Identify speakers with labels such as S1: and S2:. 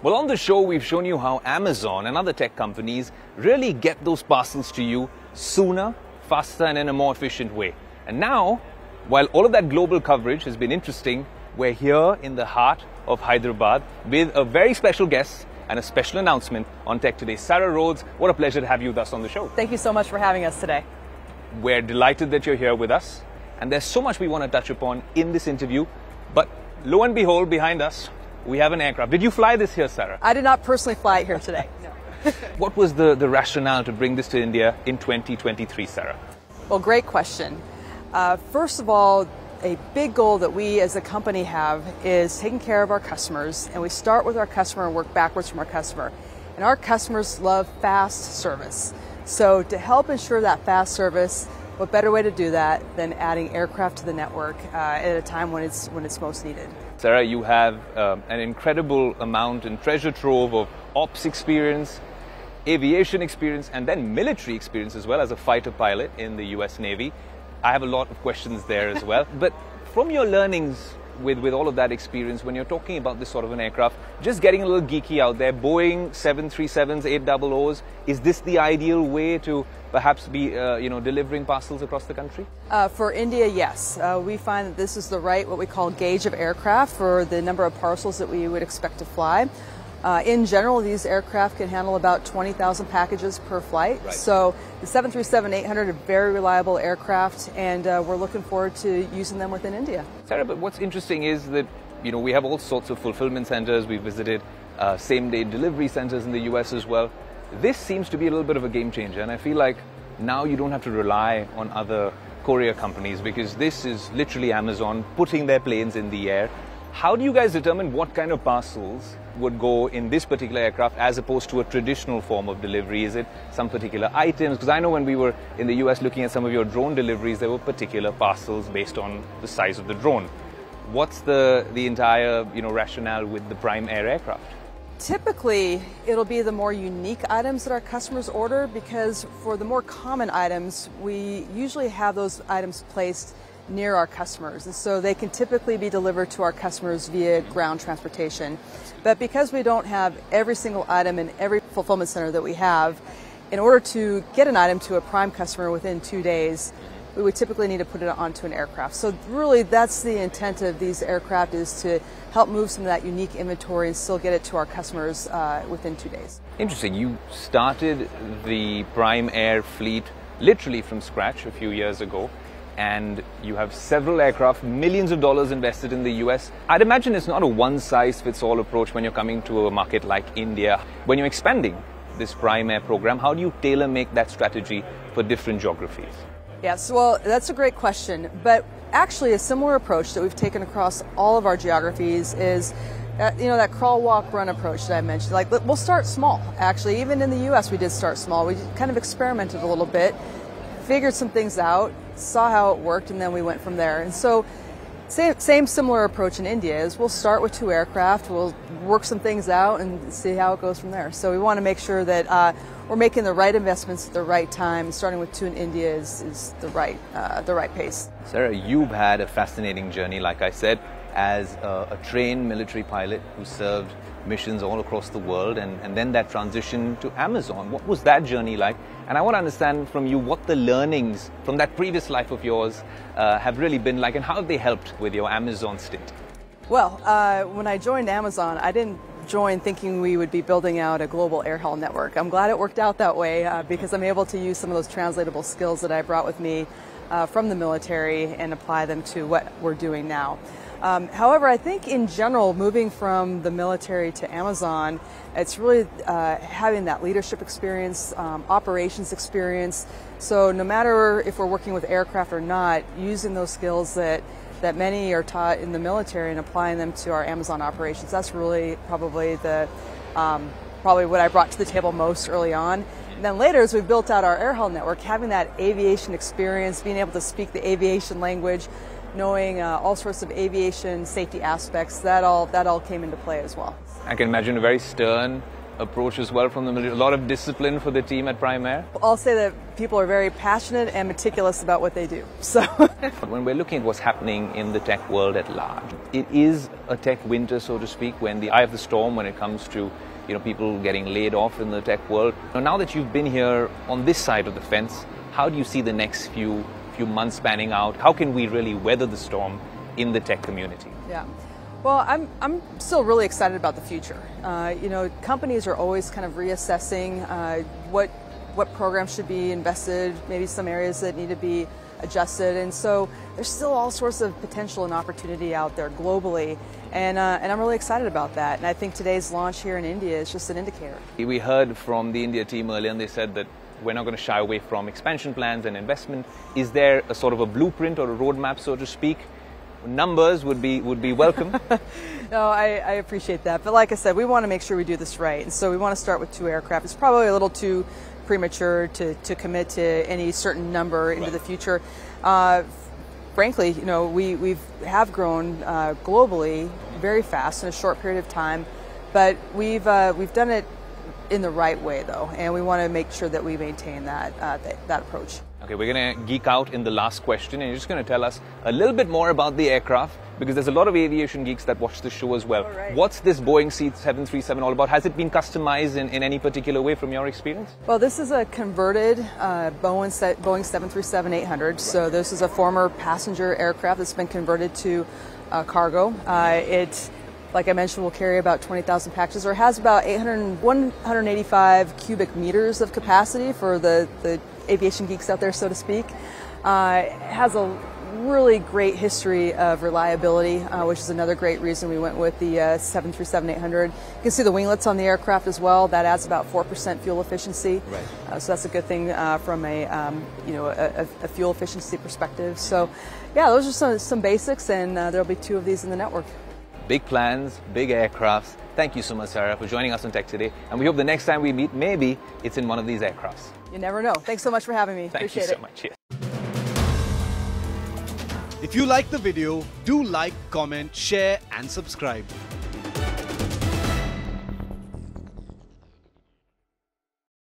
S1: Well, on the show, we've shown you how Amazon and other tech companies really get those parcels to you sooner, faster, and in a more efficient way. And now, while all of that global coverage has been interesting, we're here in the heart of Hyderabad with a very special guest and a special announcement on Tech Today. Sarah Rhoads, what a pleasure to have you with us on the show.
S2: Thank you so much for having us today.
S1: We're delighted that you're here with us, and there's so much we want to touch upon in this interview. But lo and behold, behind us, we have an aircraft. Did you fly this here, Sarah?
S2: I did not personally fly it here today. No.
S1: What was the rationale to bring this to India in 2023, Sarah?
S2: Well, great question. First of all, a big goal that we as a company have is taking care of our customers, and we start with our customer and work backwards from our customer. And our customers love fast service. So to help ensure that fast service, what better way to do that than adding aircraft to the network at a time when it's most needed?
S1: Sarah, you have an incredible amount and treasure trove of ops experience, aviation experience, and then military experience as well as a fighter pilot in the US Navy. I have a lot of questions there as well. But from your learnings with all of that experience, when you're talking about this sort of an aircraft, just getting a little geeky out there, Boeing 737s, 800s, is this the ideal way to perhaps be delivering parcels across the country?
S2: For India, yes. We find that this is the right, what we call gauge of aircraft for the number of parcels that we would expect to fly. In general, these aircraft can handle about 20,000 packages per flight. Right. So the 737-800 are very reliable aircraft, and we're looking forward to using them within India.
S1: Sarah, but what's interesting is that we have all sorts of fulfillment centers. We visited same-day delivery centers in the US as well. This seems to be a little bit of a game changer, and I feel like now you don't have to rely on other courier companies because this is literally Amazon putting their planes in the air. How do you guys determine what kind of parcels would go in this particular aircraft as opposed to a traditional form of delivery? Is it some particular items? Because I know when we were in the US looking at some of your drone deliveries, there were particular parcels based on the size of the drone. What's the entire rationale with the Prime Air aircraft?
S2: Typically, it'll be the more unique items that our customers order, because for the more common items, we usually have those items placed near our customers, and so they can typically be delivered to our customers via ground transportation. But because we don't have every single item in every fulfillment center that we have, in order to get an item to a Prime customer within 2 days, we would typically need to put it onto an aircraft. So really that's the intent of these aircraft, is to help move some of that unique inventory and still get it to our customers within 2 days.
S1: Interesting. You started the Prime Air fleet literally from scratch a few years ago, and you have several aircraft, millions of dollars invested in the US. I'd imagine it's not a one-size-fits-all approach when you're coming to a market like India. When you're expanding this Prime Air program, how do you tailor-make that strategy for different geographies?
S2: Yes, well, that's a great question. But actually, a similar approach that we've taken across all of our geographies is that crawl, walk, run approach that I mentioned. Like, we'll start small. Actually, even in the US, we did start small. We kind of experimented a little bit, figured some things out, saw how it worked, and then we went from there. And so similar approach in India is we'll start with 2 aircraft, we'll work some things out and see how it goes from there. So we want to make sure that we're making the right investments at the right time. Starting with 2 in India is the right pace.
S1: Sarah, you've had a fascinating journey, like I said, as a trained military pilot who served missions all across the world, and then that transition to Amazon. What was that journey like? And I want to understand from you what the learnings from that previous life of yours have really been like, and how have they helped with your Amazon stint?
S2: Well, when I joined Amazon, I didn't join thinking we would be building out a global air haul network. I'm glad it worked out that way because I'm able to use some of those translatable skills that I brought with me from the military and apply them to what we're doing now. However, I think in general, moving from the military to Amazon, it's really having that leadership experience, operations experience. So no matter if we're working with aircraft or not, using those skills that many are taught in the military and applying them to our Amazon operations, that's really probably what I brought to the table most early on. And then later, as we built out our air haul network, having that aviation experience, being able to speak the aviation language, knowing all sorts of aviation safety aspects, that all came into play as well.
S1: I can imagine a very stern approach as well from the military? A lot of discipline for the team at Prime Air?
S2: I'll say that people are very passionate and meticulous about what they do. So
S1: when we're looking at what's happening in the tech world at large, it is a tech winter, so to speak, when the eye of the storm when it comes to people getting laid off in the tech world. Now that you've been here on this side of the fence, how do you see the next few months panning out? How can we really weather the storm in the tech community?
S2: Yeah. Well, I'm still really excited about the future. Companies are always kind of reassessing what programs should be invested, maybe some areas that need to be adjusted, and so there's still all sorts of potential and opportunity out there globally, and I'm really excited about that. And I think today's launch here in India is just an indicator.
S1: We heard from the India team earlier, and they said that we're not going to shy away from expansion plans and investment. Is there a sort of a blueprint or a roadmap, so to speak? Numbers would be welcome.
S2: No, I appreciate that, but like I said, we want to make sure we do this right, and so we want to start with 2 aircraft. It's probably a little too premature to commit to any certain number into the future. Frankly, we have grown globally very fast in a short period of time, but we've done it in the right way though, and we want to make sure that we maintain that approach.
S1: Okay, we're going to geek out in the last question, and you're just going to tell us a little bit more about the aircraft, because there's a lot of aviation geeks that watch the show as well.
S2: Oh, right.
S1: What's this Boeing C-737 all about? Has it been customized in any particular way from your experience?
S2: Well, this is a converted Boeing 737-800. Right. So this is a former passenger aircraft that's been converted to cargo. It, like I mentioned, will carry about 20,000 packages, or has about 185 cubic meters of capacity for the aviation geeks out there, so to speak. It has a really great history of reliability, which is another great reason we went with the 737-800. You can see the winglets on the aircraft as well. That adds about 4% fuel efficiency. Right. So that's a good thing from a fuel efficiency perspective. So yeah, those are some basics, and there'll be 2 of these in the network.
S1: Big plans, big aircrafts. Thank you so much, Sarah, for joining us on Tech Today. And we hope the next time we meet, maybe it's in one of these aircrafts.
S2: You never know. Thanks so much for having me.
S1: Thank you so much. Yes.
S3: If you like the video, do like, comment, share and subscribe.